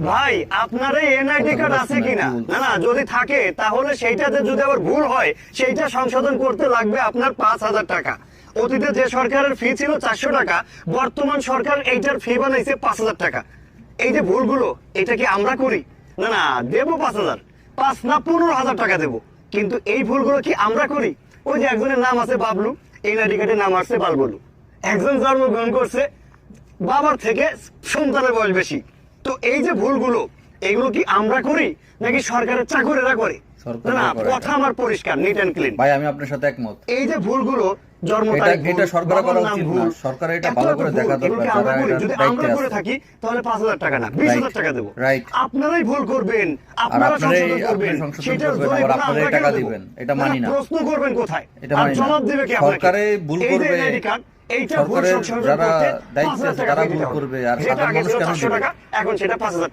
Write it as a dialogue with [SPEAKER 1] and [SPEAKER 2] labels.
[SPEAKER 1] ভাই আপনার এই এনআইডি কার্ড আছে কিনা, না না যদি থাকে তাহলে সেইটাতে যদি আবার ভুল হয় সেইটা সংশোধন করতে লাগবে আপনার 5,000 টাকা। অতীতে যে সরকারের ফি ছিল 400 টাকা, বর্তমান সরকার এইটার ফি বানাইছে 5,000 টাকা। এই যে ভুলগুলো, এটা কি আমরা করি? না না, দেবো 5,000, 5 না 15,000 টাকা দেবো, কিন্তু এই ভুলগুলো কি আমরা করি? ওই যে একজনের নাম আছে বাবলু, এনআইডি কার্ডের নাম আসছে বালবলু। একজন জন্মগ্রহণ করছে, বাবার থেকে সন্তানের বয়স বেশি। তো এই যে ভুলগুলো, এগুলো কি আমরা করি নাকি সরকারের চাকরেরা করে? না, কথা আমার পরিষ্কার, নিট এন্ড ক্লিন।
[SPEAKER 2] ভাই আমি আপনার সাথে একমত।
[SPEAKER 1] এই যে ভুলগুলো, জন্ম তারিখ ভুল,
[SPEAKER 2] এটা সরকার করা
[SPEAKER 1] বাবার নাম
[SPEAKER 2] উচিত
[SPEAKER 1] ভুল,
[SPEAKER 2] না, সরকার এটা ভালো করে দেখা দরকার। যারা এটা
[SPEAKER 1] যদি
[SPEAKER 2] দায়িত্বে
[SPEAKER 1] আমরা করে
[SPEAKER 2] আছে
[SPEAKER 1] থাকি তাহলে 5,000 টাকা না 20,000 টাকা দেবো।
[SPEAKER 2] রাইট।
[SPEAKER 1] আপনারাই ভুল করবেন,
[SPEAKER 2] আর
[SPEAKER 1] আপনারা
[SPEAKER 2] আপনারাই
[SPEAKER 1] সংশোধন করবেন,
[SPEAKER 2] সংশোধন
[SPEAKER 1] সেটার
[SPEAKER 2] করবেন,
[SPEAKER 1] জরিমানা
[SPEAKER 2] আবার আপনারাই
[SPEAKER 1] আমরা
[SPEAKER 2] টাকা
[SPEAKER 1] কেন দেবো?
[SPEAKER 2] দিবেন, এটা মানি না।
[SPEAKER 1] প্রশ্ন করবেন কোথায়?
[SPEAKER 2] এটা
[SPEAKER 1] আর
[SPEAKER 2] মানি না।
[SPEAKER 1] জবাব দিবে কি আপনাকে?
[SPEAKER 2] সরকারে ভুল
[SPEAKER 1] এই যে
[SPEAKER 2] করবে,
[SPEAKER 1] ID card, এইটা ভুল
[SPEAKER 2] সরকারের
[SPEAKER 1] সংশোধন
[SPEAKER 2] যারা
[SPEAKER 1] করতে
[SPEAKER 2] দায়িত্বে
[SPEAKER 1] 5,000
[SPEAKER 2] আছে
[SPEAKER 1] টাকা
[SPEAKER 2] তারা
[SPEAKER 1] দিয়ে
[SPEAKER 2] ভুল
[SPEAKER 1] দিতে হবে।
[SPEAKER 2] করবে, আর
[SPEAKER 1] যেটা
[SPEAKER 2] সাধারণ
[SPEAKER 1] আগে
[SPEAKER 2] মানুষ
[SPEAKER 1] ছিল
[SPEAKER 2] কেন
[SPEAKER 1] 400
[SPEAKER 2] দিবে?
[SPEAKER 1] টাকা, এখন সেটা 5,000 টাকা।